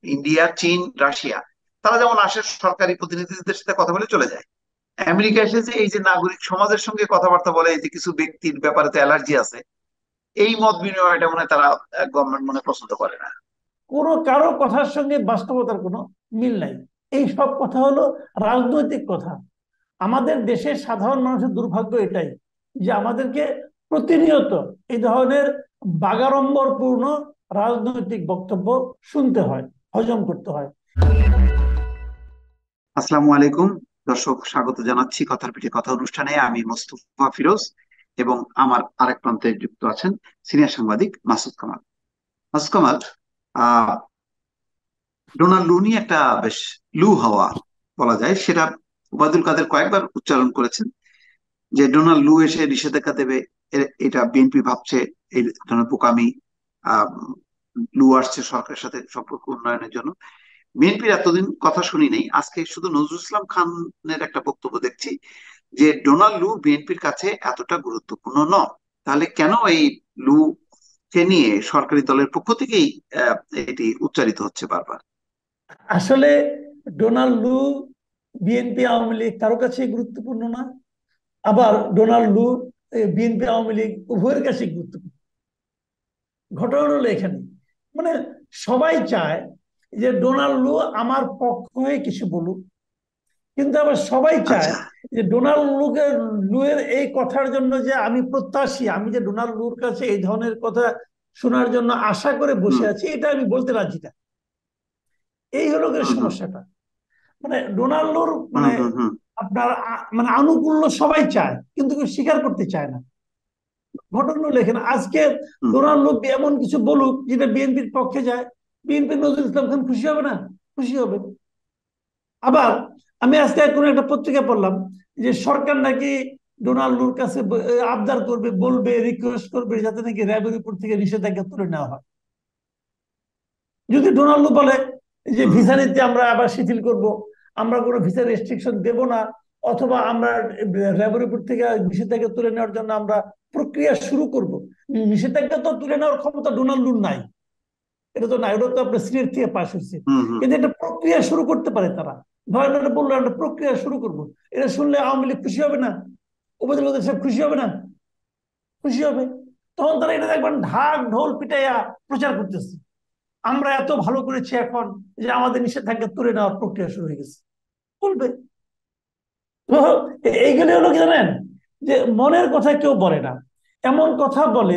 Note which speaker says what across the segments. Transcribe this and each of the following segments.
Speaker 1: India, চীন, Russia, তারা যেমন আসে সরকারি প্রতিনিধিদের সাথে কথা বলে চলে যায়। আমেরিকা এসে যে এই যে নাগরিক সমাজের সঙ্গে কথাবার্তা বলে, এই যে কিছু ব্যক্তির ব্যাপারে তো অ্যালার্জি আছে, এই মত বিনিময়টা মনে হয় তারা গভর্নমেন্ট মনে পছন্দ করে না।
Speaker 2: কোনো কারো কথার সঙ্গে বাস্তবতার কোনো মিল নাই। এই সব কথা হলো রাজনৈতিক কথা। আমাদের দেশের সাধারণ মানুষের দুর্ভাগ্য এটাই যে আমাদেরকে প্রতিনিয়ত এই ধরনের বাগাড়ম্বরপূর্ণ রাজনৈতিক বক্তব্য শুনতে হয়, হজম করতে হয়।
Speaker 1: আসসালামু আলাইকুম দর্শক, স্বাগত জানাচ্ছি কথার পিঠে কথা অনুষ্ঠানে। আমি মোস্তফা ফিরোজ এবং আমার আরেক প্রান্তে যুক্ত আছেন সিনিয়র সাংবাদিক মাসুদ কামাল। মাসুদ কামাল, আহ ডোনাল্ড লু নিয়ে একটা বেশ লু হাওয়া বলা যায়, সেটা ওবায়দুল কাদের কয়েকবার উচ্চারণ করেছেন যে ডোনাল্ড লু এসে নিষেধাজ্ঞা দেবে। এটা বিএনপি ভাবছে এই ধরনের বোকামি। আহ লু আসছে সরকারের সাথে সম্পর্ক উন্নয়নের জন্য। বিএনপির এতদিন কথা শুনি নাই, আজকে শুধু নজরুল ইসলাম খানের একটা বক্তব্য দেখছি যে ডোনাল্ড লু বিএনপির কাছে এতটা গুরুত্বপূর্ণ নয়। তাহলে কেন এই লু কে নিয়ে সরকারি দলের পক্ষ থেকেই আহ, এটি উচ্চারিত হচ্ছে বারবার?
Speaker 2: আসলে ডোনাল্ড লু বিএনপি আওয়ামী লীগ কারো কাছে গুরুত্বপূর্ণ না, আবার ডোনাল্ড লু বিএনপি আওয়ামী লীগ উভয়ের কাছে গুরুত্বপূর্ণ। ঘটনা হলো এখানে, মানে সবাই চায় যে ডোনাল্ড লু আমার পক্ষ হয়ে কিছু বলুক, কিন্তু আবার সবাই চায়
Speaker 1: আচ্ছা।
Speaker 2: যে ডোনাল্ড লুয়ের এই কথার জন্য যে আমি প্রত্যাশী, আমি যে ডোনাল্ড লুর কাছে এই ধরনের কথা শোনার জন্য আশা করে বসে
Speaker 1: হুম
Speaker 2: আছি, এটা আমি বলতে রাজি না। এই হলো গিয়ে
Speaker 1: হুম হুম
Speaker 2: সমস্যাটা। মানে ডোনাল্ড লুর
Speaker 1: হুম
Speaker 2: মানে
Speaker 1: হুম হুম
Speaker 2: আপনার মানে আনুকূল্য সবাই চায়, কিন্তু কেউ স্বীকার করতে চায় না। ঘটনা লেখেন আজকে
Speaker 1: হুম
Speaker 2: ডোনাল্ড লু এমন কিছু বলুক যেটা বিএনপির পক্ষে যায়, বিএনপি নজরুল ইসলাম খান খুশি হবে না? খুশি হবে। আবার আমি আজকে কোন একটা পত্রিকা পড়লাম যে সরকার নাকি ডোনাল্ডোর কাছে আবদার করবে, বলবে, রিকোয়েস্ট করবে যাতে নাকি র্যাবের উপর থেকে নিষেধাজ্ঞা তুলে নেওয়া হয়। যদি ডোনাল্ডো বলে যে
Speaker 1: হুম
Speaker 2: ভিসা নীতি আমরা আবার শিথিল করব, আমরা কোনো ভিসা রেস্ট্রিকশন দেব না, অথবা আমরা র্যাবের উপর থেকে নিষেধাজ্ঞা তুলে নেওয়ার জন্য আমরা প্রক্রিয়া শুরু করব। নিষেধাজ্ঞা তো তুলে নেওয়ার ক্ষমতা ডোনাল্ডোর নাই, এটা তো না, এটা তো আপনার সিনেট থেকে পাশ হচ্ছে।
Speaker 1: হুম হুম
Speaker 2: কিন্তু একটা প্রক্রিয়া শুরু করতে পারে তারা। ধরেন এটা বললো একটা প্রক্রিয়া শুরু করবো, এটা শুনলে আওয়ামী লীগ খুশি হবে না? উপজেলা সাহেব খুশি হবে না? খুশি হবে। তখন তারা এটা দেখবেন ঢাক ঢোল পিটাইয়া প্রচার করতেছে, আমরা এত ভালো করেছি এখন যে আমাদের নিষেধাজ্ঞা তুলে নেওয়ার প্রক্রিয়া শুরু হয়ে গেছে, বলবে। তো এইগুলি হলো কি জানেন, যে মনের কথা কেউ বলে না, এমন কথা বলে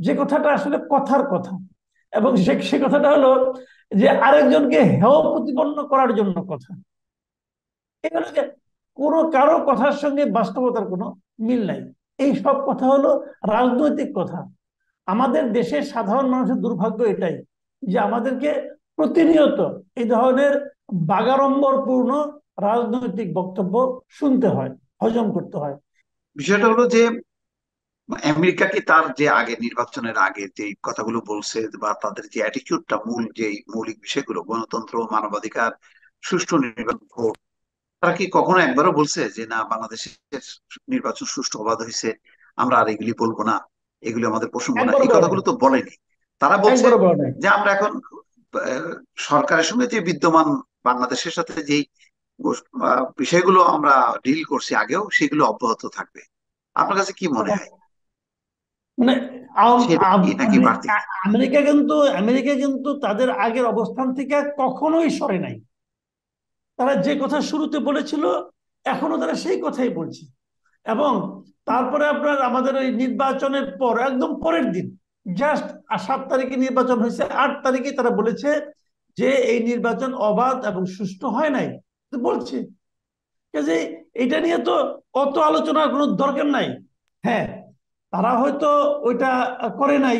Speaker 2: যে কথাটা আসলে কথার কথা, এবং সে কথাটা হলো যে আরেকজনকে হেয় প্রতিপন্ন করার জন্য কথা। এগুলো যে কোনো কারো কথার সঙ্গে বাস্তবতার কোনো মিল নাই। এই সব কথা হলো রাজনৈতিক কথা। আমাদের দেশের সাধারণ মানুষের দুর্ভাগ্য এটাই যে আমাদেরকে প্রতিনিয়ত এই ধরনের বাগাড়ম্বরপূর্ণ রাজনৈতিক বক্তব্য শুনতে হয়, হজম করতে হয়।
Speaker 1: বিষয়টা হলো যে আমেরিকা কি তার যে আগে নির্বাচনের আগে যে কথাগুলো বলছে বা তাদের যে অ্যাটিটিউডটা, মূল যে মৌলিক বিষয়গুলো, গণতন্ত্র, মানবাধিকার, সুষ্ঠু নির্বাচন, ভোট, তারা কি কখনো একবারও বলছে যে না, বাংলাদেশের নির্বাচন সুষ্ঠু অবাধ হয়েছে, আমরা আর এগুলি বলবো না, এগুলি আমাদের প্রসঙ্গ না?
Speaker 2: একবারও
Speaker 1: এই
Speaker 2: বলে নাই।
Speaker 1: কথাগুলো তো বলেনি। তারা বলছে
Speaker 2: একবারও বলে নাই।
Speaker 1: যে আমরা এখন সরকারের সঙ্গে যে বিদ্যমান বাংলাদেশের সাথে যেই বিষয়গুলো আমরা ডিল করছি আগেও, সেগুলো অব্যাহত থাকবে। আপনার কাছে কি মনে হয়,
Speaker 2: মানে
Speaker 1: সেটা কি নাকি
Speaker 2: মানে
Speaker 1: বাড়তি?
Speaker 2: আমেরিকা কিন্তু তাদের আগের অবস্থান থেকে কখনোই সরে নাই। তারা যে কথা শুরুতে বলেছিল এখনো তারা সেই কথাই বলছে। এবং তারপরে আপনার আমাদের ওই নির্বাচনের পর একদম পরের দিন, জাস্ট 7 তারিখে নির্বাচন হয়েছে, 8 তারিখে তারা বলেছে যে এই নির্বাচন অবাধ এবং সুষ্ঠু হয় নাই। তো বলছে যে এটা নিয়ে তো অত আলোচনার কোনো দরকার নাই। হ্যাঁ, তারা হয়তো ওইটা করে নাই,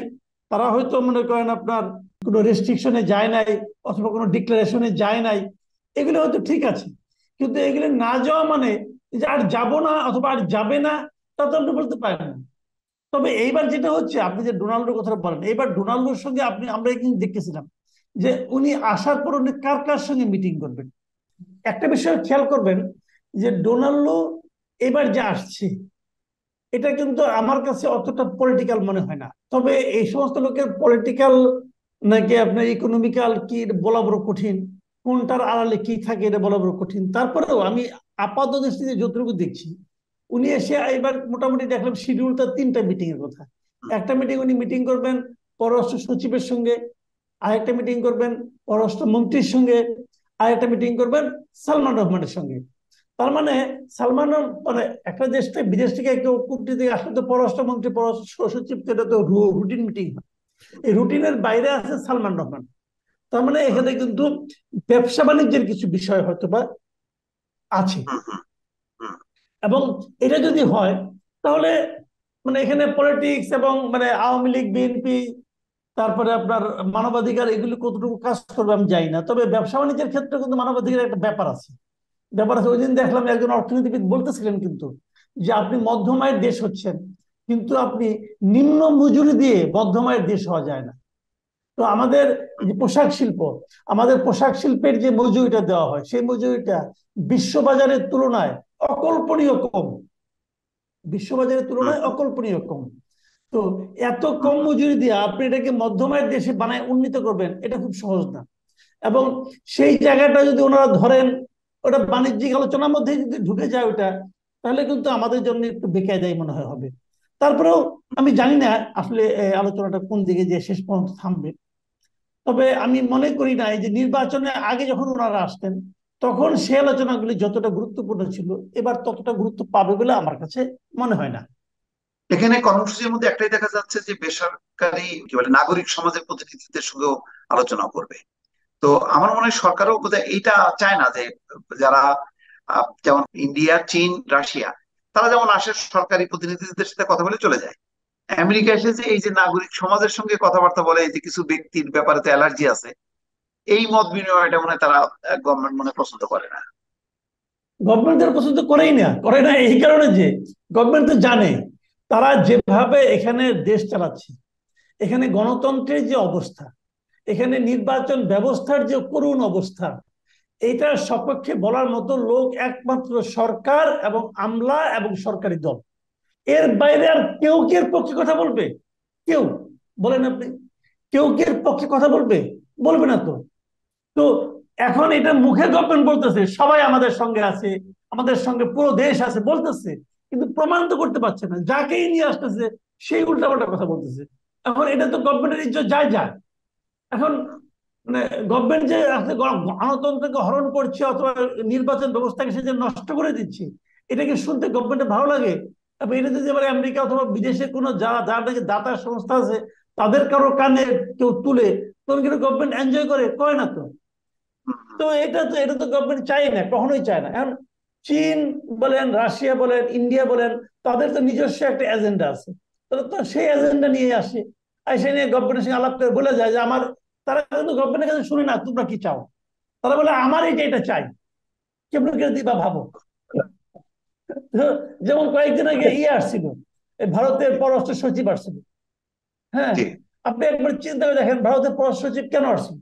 Speaker 2: তারা হয়তো মনে করেন আপনার কোনো রেস্ট্রিকশনে যায় নাই, অথবা কোনো ডিক্লারেশনে যায় নাই, এগুলো হয়তো ঠিক আছে। কিন্তু এগুলো না যাওয়া মানে যে আর যাব না অথবা আর যাবে না, তা তো আপনি বলতে পারেন না। তবে এইবার যেটা হচ্ছে, আপনি যে ডোনাল্ডোর কথা বলেন, এইবার ডোনাল্ডোর সঙ্গে আমরা কিন্তু দেখতেছিলাম যে উনি আসার পর উনি কার কার সঙ্গে মিটিং করবেন। একটা বিষয় খেয়াল করবেন যে ডোনাল্ডো এবার যে আসছে, এটা কিন্তু আমার কাছে অতটা পলিটিক্যাল মনে হয় না। তবে এই সমস্ত লোকের পলিটিক্যাল নাকি আপনার ইকোনমিক্যাল কি, এটা বলা বড় কঠিন। কোনটার আড়ালে কি থাকে এটা বলা বড় কঠিন। তারপরেও আমি আপাত দৃষ্টিতে যতটুকু দেখছি, উনি এসে এবার মোটামুটি দেখলাম শিডিউলটা 3টা মিটিং এর কথা। একটা মিটিং উনি মিটিং করবেন পররাষ্ট্র সচিবের সঙ্গে, আরেকটা মিটিং করবেন পররাষ্ট্র মন্ত্রীর সঙ্গে, আরেকটা মিটিং করবেন সালমান রহমানের সঙ্গে। তার মানে সালমান মানে একটা দেশ থেকে, বিদেশ থেকে কেউ কূটনীতি আসলে তো পররাষ্ট্রমন্ত্রী পররাষ্ট্র সচিব, এটা তো রুটিন মিটিং। এই রুটিনের বাইরে আছে সালমান রহমান। তার মানে এখানে কিন্তু ব্যবসা বাণিজ্যের কিছু বিষয় হয়তো বা আছে।
Speaker 1: হুম হুম হুম
Speaker 2: এবং এটা যদি হয় তাহলে মানে এখানে পলিটিক্স এবং মানে আওয়ামী লীগ বিএনপি, তারপরে আপনার মানবাধিকার, এগুলি কতটুকু কাজ করবে আমি জানি না। তবে ব্যবসা বাণিজ্যের ক্ষেত্রে কিন্তু মানবাধিকার একটা ব্যাপার আছে। ওই দিন দেখলাম একজন অর্থনীতিবিদ বলতেছিলেন কিন্তু, যে আপনি মধ্যম আয়ের দেশ হচ্ছেন, কিন্তু আপনি নিম্ন মজুরি দিয়ে মধ্যম আয়ের দেশ হওয়া যায় না। তো আমাদের যে পোশাক শিল্প, আমাদের পোশাক শিল্পের যে মজুরিটা দেওয়া হয়, সেই মজুরিটা বিশ্ববাজারের তুলনায় অকল্পনীয় কম। বিশ্ববাজারের
Speaker 1: হুম
Speaker 2: তুলনায় অকল্পনীয় কম। তো এত
Speaker 1: হুম
Speaker 2: কম
Speaker 1: হুম
Speaker 2: মজুরি দিয়ে আপনি এটাকে মধ্যমায়ের দেশে বানায় উন্নীত করবেন, এটা খুব সহজ না। এবং সেই জায়গাটা যদি ওনারা ধরেন, ওটা বাণিজ্যিক আলোচনার মধ্যে যদি ঢুকে যায় ওটা, তাহলে কিন্তু আমাদের জন্য একটু বেকায়দায়ী মনে হয় হবে। তারপরেও আমি জানি না আসলে আলোচনাটা কোন দিকে যে শেষ পর্যন্ত থামবে। তবে আমি মনে করি না এই যে নির্বাচনের আগে যখন ওনারা আসতেন, তখন সে আলোচনাগুলি যতটা গুরুত্বপূর্ণ ছিল, এবার ততটা গুরুত্ব পাবে বলে আমার কাছে মনে হয় না।
Speaker 1: এখানে কর্মসূচির মধ্যে একটাই দেখা যাচ্ছে যে বেসরকারি কি বলে নাগরিক সমাজের প্রতিনিধিদের সঙ্গেও আলোচনা করবে। তো আমার মনে হয় সরকারও বোধহয় এইটা চায় না যে যারা যেমন ইন্ডিয়া চীন রাশিয়া, তারা যেমন আসে সরকারি প্রতিনিধিদের সাথে কথা বলে চলে যায়। আমেরিকা এসে যে এই যে নাগরিক সমাজের সঙ্গে কথাবার্তা বলে, এই যে কিছু ব্যক্তির ব্যাপারে তো অ্যালার্জি আছে, এই মত বিনিময়টা মনে হয় তারা গভর্নমেন্ট মনে হয় পছন্দ করে না।
Speaker 2: গভর্নমেন্ট তারা পছন্দ করেই না, করে না এই কারণে যে গভর্নমেন্ট তো জানে তারা যেভাবে এখানে দেশ চালাচ্ছে, এখানে গণতন্ত্রের যে অবস্থা, এখানে নির্বাচন ব্যবস্থার যে করুণ অবস্থা, এইটার সপক্ষে বলার মতো লোক একমাত্র সরকার এবং আমলা এবং সরকারি দল। এর বাইরে আর কেউ কি এর পক্ষে কথা বলবে? কেউ, বলেন আপনি, কেউ কি এর পক্ষে কথা বলবে? বলবে না তো। তো এখন এটা মুখে গভর্নমেন্ট বলতেছে সবাই আমাদের সঙ্গে আছে, আমাদের সঙ্গে পুরো দেশ আছে বলতেছে, কিন্তু প্রমাণ তো করতে পারছে না। যাকেই নিয়ে আসতেছে সেই উল্টাপাল্টা কথা বলতেছে। এখন এটা তো গভর্নমেন্টের ইজ্জত যায় যায়। এখন মানে গভর্নমেন্ট যে আসলে গণতন্ত্রকে হরণ করছে অথবা নির্বাচন ব্যবস্থাকে সে যে নষ্ট করে দিচ্ছে, এটাকে শুনতে গভর্নমেন্টের ভালো লাগে? এবং এটা যদি এবার আমেরিকা অথবা বিদেশে কোনো যারা যার নাকি দাতা সংস্থা আছে, তাদের কারো কানে কেউ তুলে, তখন কিন্তু গভর্নমেন্ট এনজয় করে? করে না তো।
Speaker 1: হুম, হুম,
Speaker 2: তো এটা তো গভর্নমেন্ট চায় না, কখনোই চায় না। এখন চীন বলেন, রাশিয়া বলেন, ইন্ডিয়া বলেন, তাদের তো নিজস্ব একটা এজেন্ডা আছে। তারা তো সেই এজেন্ডা নিয়ে আসে, আর সেই নিয়ে গভর্নমেন্টের সঙ্গে আলাপ করে বলে যায় যে আমার, তারা কিন্তু গভর্নমেন্টের কাছে শুনে না তোমরা কি চাও, তারা বলে আমার এটা চাই। কেমন করে দিবা ভাবো। তো যেমন কয়েকদিন আগে ইয়ে আসছিল, এই ভারতের পররাষ্ট্র সচিব আসছিল। হ্যাঁ,
Speaker 1: জি।
Speaker 2: আপনি একবার চিন্তা করে দেখেন ভারতের পররাষ্ট্র সচিব কেন আসছিল?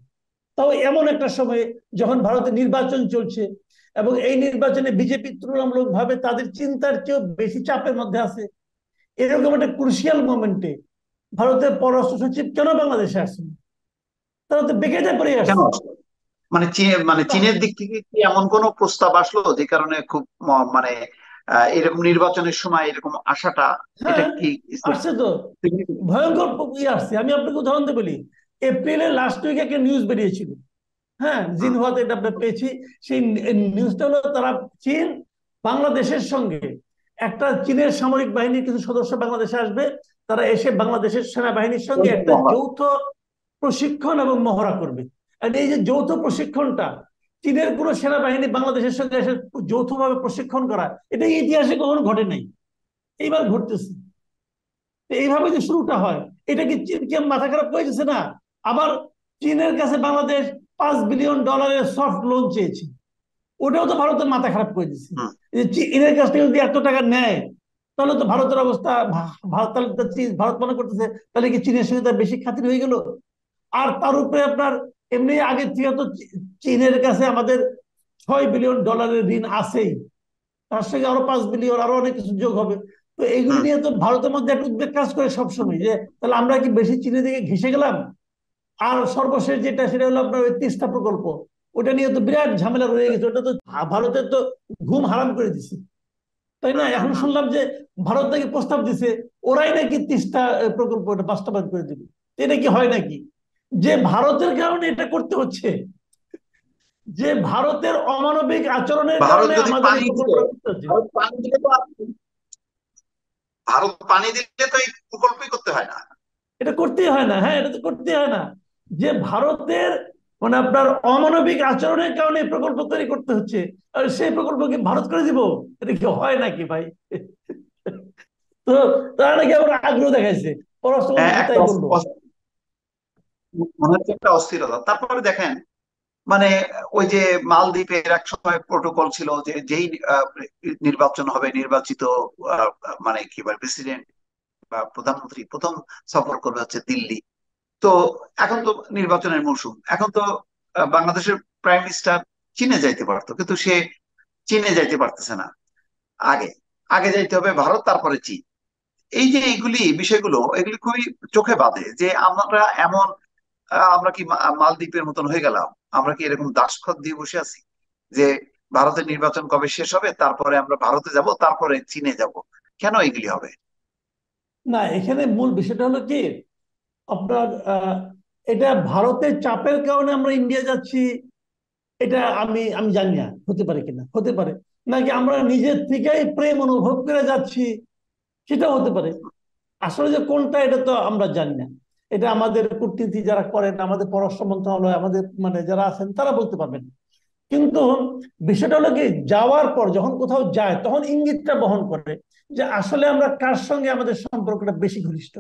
Speaker 2: তাও এমন একটা সময়ে যখন ভারতে নির্বাচন চলছে, এবং এই নির্বাচনে বিজেপি তুলনামূলকভাবে তাদের চিন্তার চেয়েও বেশি চাপের মধ্যে আছে। এরকম একটা ক্রুশিয়াল মোমেন্টে ভারতের পররাষ্ট্র সচিব কেন বাংলাদেশে আসছেন? তারা তো বেকায়দা পড়ে
Speaker 1: কেন
Speaker 2: আসছে।
Speaker 1: আসলো? মানে চীনের দিক থেকে কি এমন কোনো প্রস্তাব আসলো যে কারণে খুব মানে এরকম নির্বাচনের সময় এরকম আশাটা, এটা
Speaker 2: হ্যাঁ,
Speaker 1: কি
Speaker 2: আসছে তো। ভয়ঙ্কর ইয়ে আসছে। আমি আপনাকে উদাহরণ দিয়ে বলি, এপ্রিলের লাস্ট উইকে একটা নিউজ বেরিয়েছিল। হ্যাঁ,
Speaker 1: হুম,
Speaker 2: জিনহুয়াতে এটা আমরা পেয়েছি। সেই নিউজটা হলো তারা, চীন বাংলাদেশের সঙ্গে, একটা চীনের সামরিক বাহিনীর কিছু সদস্য বাংলাদেশে আসবে, তারা এসে বাংলাদেশের সেনাবাহিনীর সঙ্গে একটা যৌথ প্রশিক্ষণ এবং মহড়া করবে। আর এই যে যৌথ প্রশিক্ষণটা, চীনের কোনো সেনাবাহিনী বাংলাদেশের সঙ্গে এসে যৌথভাবে প্রশিক্ষণ করা, এটা ইতিহাসে কখনো ঘটে নাই, এইবার ঘটতেছে। এইভাবে যে শুরুটা হয়, এটা কি চীনকে মাথা খারাপ হয়ে গেছে না? আবার চীনের কাছে বাংলাদেশ $5 বিলিয়ন সফট লোন চেয়েছে, ওটাও তো ভারতের মাথা খারাপ করে দিচ্ছে।
Speaker 1: হুম,
Speaker 2: চীনের কাছ থেকে যদি এত টাকা নেয়, তাহলে তো ভারতের অবস্থা, ভারত, তাহলে তো ভারত মনে করতেছে তাহলে কি চীনের সঙ্গে তার বেশি খাতির হয়ে গেল। আর তার উপরে আপনার এমনি আগের থেকে তো চীনের কাছে আমাদের $6 বিলিয়ন ঋণ আছেই, তার সঙ্গে আরো 5 বিলিয়ন, আরো অনেক কিছু যোগ হবে। তো এইগুলি
Speaker 1: হুম,
Speaker 2: নিয়ে তো ভারতের মধ্যে একটা উদ্বেগ কাজ করে সবসময়, যে তাহলে আমরা কি বেশি চীনের দিকে ঘেসে গেলাম। আর সর্বশেষ যেটা, সেটা হলো আপনার ওই তিস্তা প্রকল্প। ওটা নিয়ে তো বিরাট ঝামেলা রয়ে গেছে, ওটা তো ভারতের তো ঘুম হারাম করে দিছে, তাই না? এখন
Speaker 1: হুম।
Speaker 2: শুনলাম যে ভারত নাকি প্রস্তাব দিছে, ওরাই নাকি তিস্তা প্রকল্প এটা বাস্তবায়ন করে দিবে। এটা কি হয় নাকি? যে ভারতের কারণে এটা করতে হচ্ছে, যে ভারতের অমানবিক আচরণের
Speaker 1: ভারত
Speaker 2: কারণে
Speaker 1: যদি
Speaker 2: আমাদের এই
Speaker 1: পানি দিত,
Speaker 2: প্রকল্পটা করতে হচ্ছে।
Speaker 1: ভারত পানি দিলে তো ভারত পানি দিলে তো এই প্রকল্পই করতে হয় না।
Speaker 2: এটা করতেই হয় না, হ্যাঁ, এটা তো করতেই হয় না। যে ভারতের মানে আপনার অমানবিক আচরণের কারণে এই প্রকল্প তৈরি করতে হচ্ছে, আর সেই প্রকল্প কি ভারত করে দিব? এটা কি হয় নাকি ভাই? তো তারা নাকি আবার আগ্রহ দেখাইছে,
Speaker 1: হ্যাঁ,
Speaker 2: পররাষ্ট্রমন্ত্রী
Speaker 1: একটা
Speaker 2: তাই বললো।
Speaker 1: মনে হচ্ছে একটা অস্থিরতা। তারপরে দেখেন, মানে ওই যে মালদ্বীপের এক সময় প্রোটোকল ছিল যে যেই নির্বাচন হবে, নির্বাচিত আহ, মানে কি বলে প্রেসিডেন্ট বা প্রধানমন্ত্রী প্রথম সফর করবে হচ্ছে দিল্লি। তো এখন তো নির্বাচনের মৌসুম, এখন তো বাংলাদেশের প্রাইম মিনিস্টার চীনে যাইতে পারতো, কিন্তু সে চীনে যাইতে পারতেছে না। আগে আগে যাইতে হবে ভারত, তারপরে চীন। এই যে এইগুলি বিষয়গুলো, এগুলি খুবই চোখে বাধে যে আমরা এমন আমরা কি মালদ্বীপের মতন হয়ে গেলাম? আমরা কি এরকম দাসখত দিয়ে বসে আছি যে ভারতের নির্বাচন কবে শেষ হবে তারপরে আমরা ভারতে যাব, তারপরে চীনে যাব? কেন এগুলি হবে?
Speaker 2: না, এখানে মূল বিষয়টা হলো কি, আপনার এটা ভারতের চাপের কারণে আমরা ইন্ডিয়া যাচ্ছি, এটা আমি আমি জানি না, হতে পারে কিনা, হতে পারে। নাকি আমরা নিজের থেকেই প্রেম অনুভব করে যাচ্ছি, সেটাও হতে পারে। আসলে যে কোনটা, এটা তো আমরা জানি না। এটা আমাদের কূটনীতি যারা করেন, আমাদের পররাষ্ট্র মন্ত্রণালয়, আমাদের মানে যারা আছেন তারা বলতে পারবেন। কিন্তু বিষয়টা হলো কি, যাওয়ার পর যখন কোথাও যায় তখন ইঙ্গিতটা বহন করে যে আসলে আমরা কার সঙ্গে আমাদের সম্পর্কটা বেশি ঘনিষ্ঠ।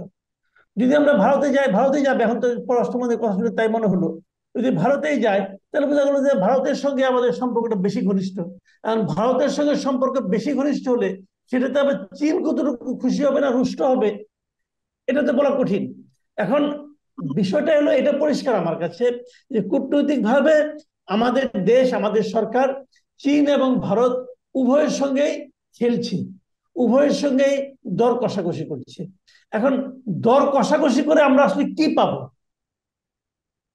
Speaker 2: যদি আমরা ভারতে যাই, ভারতেই যাবে, এখন তো পররাষ্ট্রমন্ত্রীর কথা শুনে তাই মনে হলো। যদি ভারতেই যায়, তাহলে বোঝা গেল যে ভারতের সঙ্গে আমাদের সম্পর্কটা বেশি ঘনিষ্ঠ। কারণ ভারতের সঙ্গে সম্পর্ক বেশি ঘনিষ্ঠ হলে সেটাতে আবার চীন কতটুকু খুশি হবে না রুষ্ট হবে, এটা তো বলা কঠিন। এখন বিষয়টা হলো এটা পরিষ্কার আমার কাছে, যে কূটনৈতিক ভাবে আমাদের দেশ, আমাদের সরকার চীন এবং ভারত উভয়ের সঙ্গেই খেলছে, উভয়ের সঙ্গেই দর কষাকষি করছে। এখন দর কষাকষি করে আমরা আসলে কি পাবো?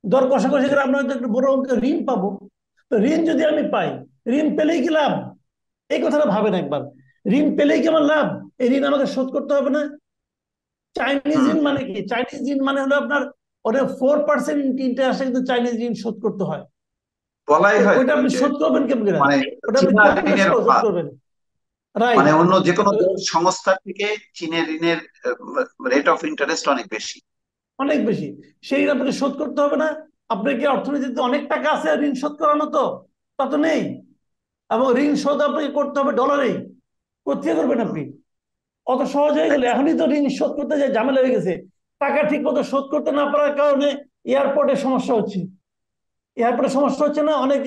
Speaker 2: দর কষাকষি করে আমরা হয়তো একটা বড় অঙ্কের ঋণ পাবো। তো ঋণ যদি আমি পাই, ঋণ পেলেই কি লাভ? এই কথাটা ভাবেন একবার। ঋণ পেলেই কি আমার লাভ? এই ঋণ আমাকে শোধ করতে হবে না। চাইনিজ
Speaker 1: হুম।
Speaker 2: ঋণ মানে কি? চাইনিজ ঋণ মানে হলো আপনার ওটা 4% ইন্টারেস্টে কিন্তু চাইনিজ ঋণ শোধ করতে হয়।
Speaker 1: বলাই
Speaker 2: তো
Speaker 1: হয়
Speaker 2: ওইটা
Speaker 1: তো
Speaker 2: আপনি
Speaker 1: যে
Speaker 2: শোধ করবেন কেমন করে?
Speaker 1: মানে
Speaker 2: ওটা আপনি
Speaker 1: চীনা
Speaker 2: কেমন
Speaker 1: ঋণের
Speaker 2: শোধ
Speaker 1: অভাব,
Speaker 2: করবেন? রাইট।
Speaker 1: মানে অন্য যে কোনো দেশ সংস্থা থেকে চীনের ঋণের রেট অফ ইন্টারেস্ট অনেক বেশি।
Speaker 2: অনেক বেশি। সেই ঋণ আপনাকে শোধ করতে হবে না। আপনার কি অর্থনীতিতে অনেক টাকা আছে ঋণ শোধ করার মতো? তা তো নেই। এবং ঋণ শোধ আপনাকে করতে হবে ডলারেই। কোথায় করবেন
Speaker 1: হুম।
Speaker 2: আপনি? অত সহজ হয়ে গেলে, এখনই তো ঋণ শোধ করতে যে ঝামেলা হয়ে গেছে। টাকা ঠিক মতো শোধ করতে না পারার কারণে এয়ারপোর্টে সমস্যা হচ্ছে। এয়ারপোর্টে সমস্যা হচ্ছে না, অনেক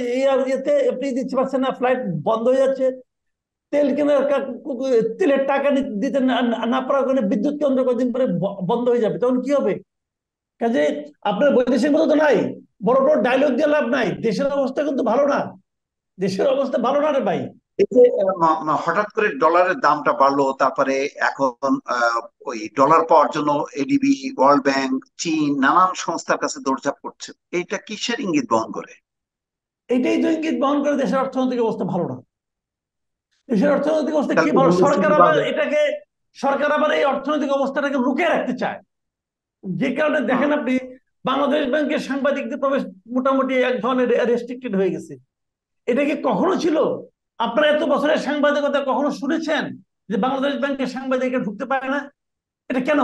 Speaker 2: ইয়েতে আপনি দিতে পারছেন না, ফ্লাইট বন্ধ হয়ে যাচ্ছে। তেল কেনার তেলের টাকা দিতে না পারার কারণে বিদ্যুৎ কেন্দ্র কয়েকদিন পরে বন্ধ হয়ে যাবে, তখন কি হবে? কাজে আপনার বৈদেশিক মতো তো নাই, বড় বড় ডায়লগ দিয়ে লাভ নাই। দেশের অবস্থা কিন্তু ভালো না, দেশের অবস্থা ভালো না রে ভাই।
Speaker 1: এই যে হঠাৎ করে ডলারের দামটা বাড়লো, তারপরে এখন ওই ডলার পাওয়ার জন্য এডিবি, ওয়ার্ল্ড ব্যাংক, চীন নানান সংস্থার কাছে দৌড়ঝাঁপ করছে, এইটা কিসের ইঙ্গিত বহন করে?
Speaker 2: এইটাই তো ইঙ্গিত বহন করে দেশের অর্থনৈতিক অবস্থা ভালো না। দেশের অর্থনৈতিক অবস্থা কি
Speaker 1: তাহলে তো
Speaker 2: ভালো, সরকার
Speaker 1: মূল্যস্ফীতি
Speaker 2: আবার
Speaker 1: বাড়বে।
Speaker 2: এটাকে, সরকার আবার এই অর্থনৈতিক অবস্থাটাকে লুকিয়ে রাখতে চায়। যে কারণে
Speaker 1: হুম।
Speaker 2: দেখেন আপনি, বাংলাদেশ ব্যাংকের সাংবাদিকদের প্রবেশ মোটামুটি এক ধরনের রেস্ট্রিক্টেড হয়ে গেছে। এটা কি কখনো ছিল? আপনারা এত বছরের সাংবাদিকতা কখনো শুনেছেন যে বাংলাদেশ ব্যাংকের সাংবাদিকরা ঢুকতে পারে না? এটা কেন?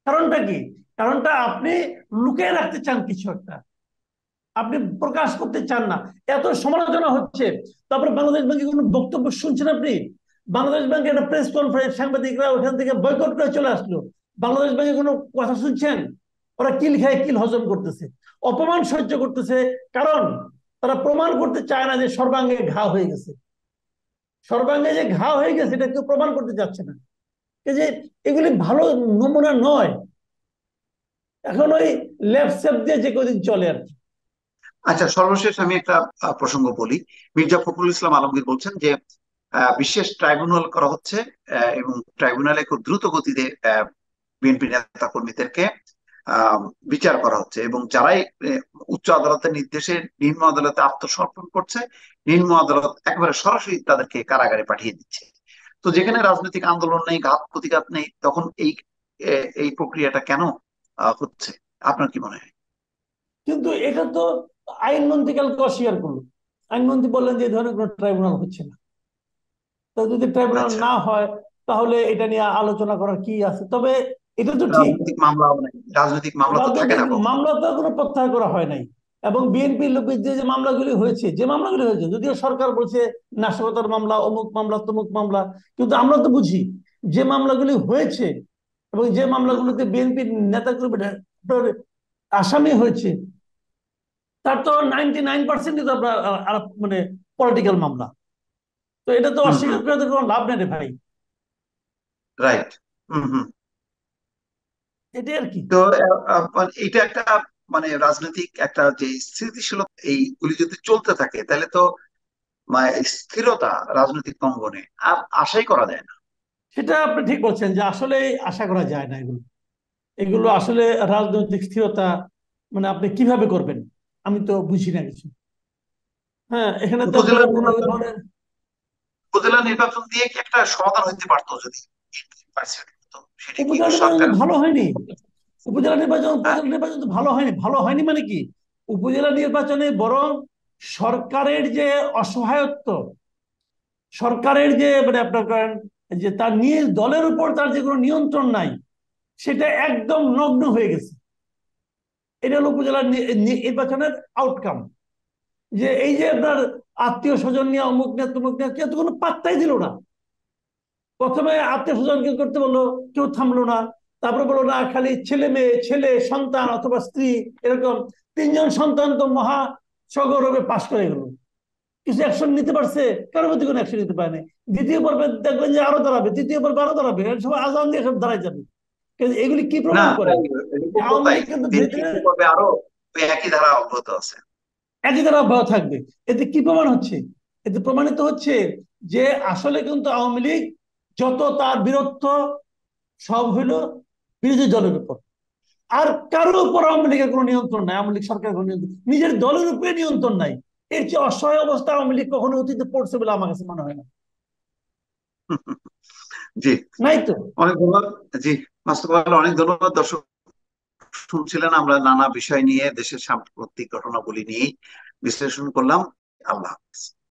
Speaker 2: কারণটা কি? কারণটা আপনি লুকিয়ে রাখতে চান কিছু একটা, আপনি প্রকাশ করতে চান না। এত সমালোচনা হচ্ছে, তারপরে বাংলাদেশ ব্যাংকের কোনো বক্তব্য শুনছেন আপনি? বাংলাদেশ ব্যাংকের একটা প্রেস কনফারেন্স, সাংবাদিকরা ওখান থেকে বয়কট করে চলে আসলো। বাংলাদেশ ব্যাংকের কোনো কথা শুনছেন? ওরা কিল খায়, কিল হজম করতেছে, অপমান সহ্য করতেছে। কারণ তারা প্রমাণ করতে চায় না যে সর্বাঙ্গে ঘা হয়ে গেছে। সর্বাঙ্গে যে ঘা হয়ে গেছে এটা কেউ প্রমাণ করতে চাচ্ছে না। এই যে এগুলি ভালো নমুনা নয়। এখন ওই ল্যাপস্যাপ দিয়ে যে কদিন চলে আর কি।
Speaker 1: আচ্ছা, সর্বশেষ আমি একটা প্রসঙ্গ বলি। মির্জা ফখরুল ইসলাম আলমগীর বলছেন যে বিশেষ ট্রাইব্যুনাল করা হচ্ছে, এবং ট্রাইব্যুনালে খুব দ্রুত গতিতে বিএনপি নেতা কর্মীদেরকে আহ, বিচার করা হচ্ছে, এবং যারাই উচ্চ আদালতের নির্দেশে নিম্ন আদালতে আত্মসমর্পণ করছে, নিম্ন আদালত একেবারে সরাসরি তাদেরকে কারাগারে পাঠিয়ে দিচ্ছে। তো যেখানে রাজনৈতিক আন্দোলন নেই, ঘাত প্রতিঘাত নেই, তখন এই প্রক্রিয়াটা কেন হচ্ছে? আপনার কি মনে হয়?
Speaker 2: কিন্তু এটা তো আইনমন্ত্রী কালকে অস্বীকার করলো। আইনমন্ত্রী বললেন যে এই ধরনের কোনো ট্রাইব্যুনাল হচ্ছে না। তো যদি ট্রাইব্যুনাল
Speaker 1: আচ্ছা,
Speaker 2: না হয় তাহলে এটা নিয়ে আলোচনা করার কি আছে? তবে এটা তো ঠিক,
Speaker 1: রাজনৈতিক মামলাও নেই, রাজনৈতিক মামলা তো থাকে
Speaker 2: রাজনৈতিক
Speaker 1: না কখনো।
Speaker 2: মামলা তো কোনো প্রত্যাহার করা হয় নাই। এবং বিএনপির লোকের যে মামলাগুলি হয়েছে, যে মামলাগুলি হয়েছে, যদিও সরকার বলছে নাশকতার মামলা, অমুক মামলা, তমুক মামলা, কিন্তু আমরা তো বুঝি যে মামলাগুলি হয়েছে এবং যে মামলাগুলিতে বিএনপির নেতাকর্মীরা আসামি হয়েছে, তার তো 99% তো আপনার মানে পলিটিক্যাল মামলা। তো এটা তো
Speaker 1: হুম,
Speaker 2: অস্বীকার
Speaker 1: হুম।
Speaker 2: করে তো কোনো লাভ নেই রে ভাই।
Speaker 1: রাইট। হুম, হুম।
Speaker 2: এটাই আর কি।
Speaker 1: তো মানে এটা একটা, মানে রাজনৈতিক একটা যে স্থিতিশীলতা, এইগুলি যদি চলতে থাকে তাহলে তো মানে স্থিরতা রাজনৈতিক অঙ্গনে আর আশাই করা যায় না।
Speaker 2: সেটা আপনি ঠিক বলছেন যে আসলে আশা করা যায় না এগুলো। এগুলো আসলে রাজনৈতিক স্থিরতা মানে আপনি কিভাবে করবেন? আমি তো বুঝি না কিছু। হ্যাঁ, এখানে তো
Speaker 1: উপজেলা
Speaker 2: আপনার কোনো
Speaker 1: নির্বাচন,
Speaker 2: ধরনের
Speaker 1: উপজেলা নির্বাচন দিয়ে কি একটা সমাধান হইতে পারতো যদি 20% হতো? সেটা কি
Speaker 2: উপজেলা নির্বাচন
Speaker 1: সরকার?
Speaker 2: তো ভালো হয়নি।
Speaker 1: হ্যাঁ,
Speaker 2: উপজেলা নির্বাচন তো ভালো হয়নি। ভালো হয়নি মানে কি? উপজেলা নির্বাচনে বরং সরকারের যে অসহায়ত্ব, সরকারের যে মানে আপনার করেন যে তার নিজ দলের উপর তার যে কোনো নিয়ন্ত্রণ নাই, সেটা একদম নগ্ন হয়ে গেছে। এটা হলো উপজেলা নির্বাচনের আউটকাম। যে এই যে আপনার আত্মীয় স্বজন নিয়ে অমুক নিয়ে তমুক নিয়ে কেউ তো কোনো পাত্তাই দিল না। প্রথমে আত্মীয় স্বজনকে করতে বললো, কেউ থামলো না। তারপরে বললো না, খালি ছেলে মেয়ে, ছেলে সন্তান অথবা স্ত্রী, এরকম তিনজন সন্তান তো মহা সগৌরবে পাশ করে গেল। কিছু অ্যাকশন নিতে পারছে? কারোর মধ্যে কোনো অ্যাকশন নিতে পারেনি। দ্বিতীয় পর্বে দেখবেন যে আরো দাঁড়াবে, তৃতীয় পর্বে আরো দাঁড়াবে, সব আজান দিয়ে সব দাঁড়ায় যাবে। কিন্তু এগুলি কি
Speaker 1: না,
Speaker 2: প্রমাণ করে?
Speaker 1: তাই,
Speaker 2: যে
Speaker 1: এরকম তো
Speaker 2: আওয়ামী
Speaker 1: তাই,
Speaker 2: লীগ কিন্তু ধীরে ধীরে
Speaker 1: দ্বিতীয় পর্বে আরো ওই একই ধারা অব্যাহত আছে।
Speaker 2: একই দ্বারা অব্যাহত থাকবে। এতে কি প্রমাণ হচ্ছে? এতে প্রমাণিত হচ্ছে যে আসলে কিন্তু আওয়ামী লীগ যত তার বীরত্ব, সব হইলো বিরোধী দলের উপর। আর কারোর উপর আওয়ামী লীগের কোনো নিয়ন্ত্রণ নাই, আওয়ামী লীগ সরকারের কোনো নিয়ন্ত্রণ, নিজের দলের উপরে নিয়ন্ত্রণ নাই। এর চেয়ে অসহায় অবস্থা আওয়ামী লীগ কখনো অতীতে পড়ছে বলে আমার কাছে মনে হয় না।
Speaker 1: জি,
Speaker 2: নাই তো।
Speaker 1: অনেক ধন্যবাদ। জি, মাস্টার কামাল, অনেক ধন্যবাদ। দর্শক শুনছিলেন, আমরা নানা বিষয় নিয়ে, দেশের সাম্প্রতিক ঘটনাবলী নিয়ে বিশ্লেষণ করলাম। আল্লাহ হাফেজ।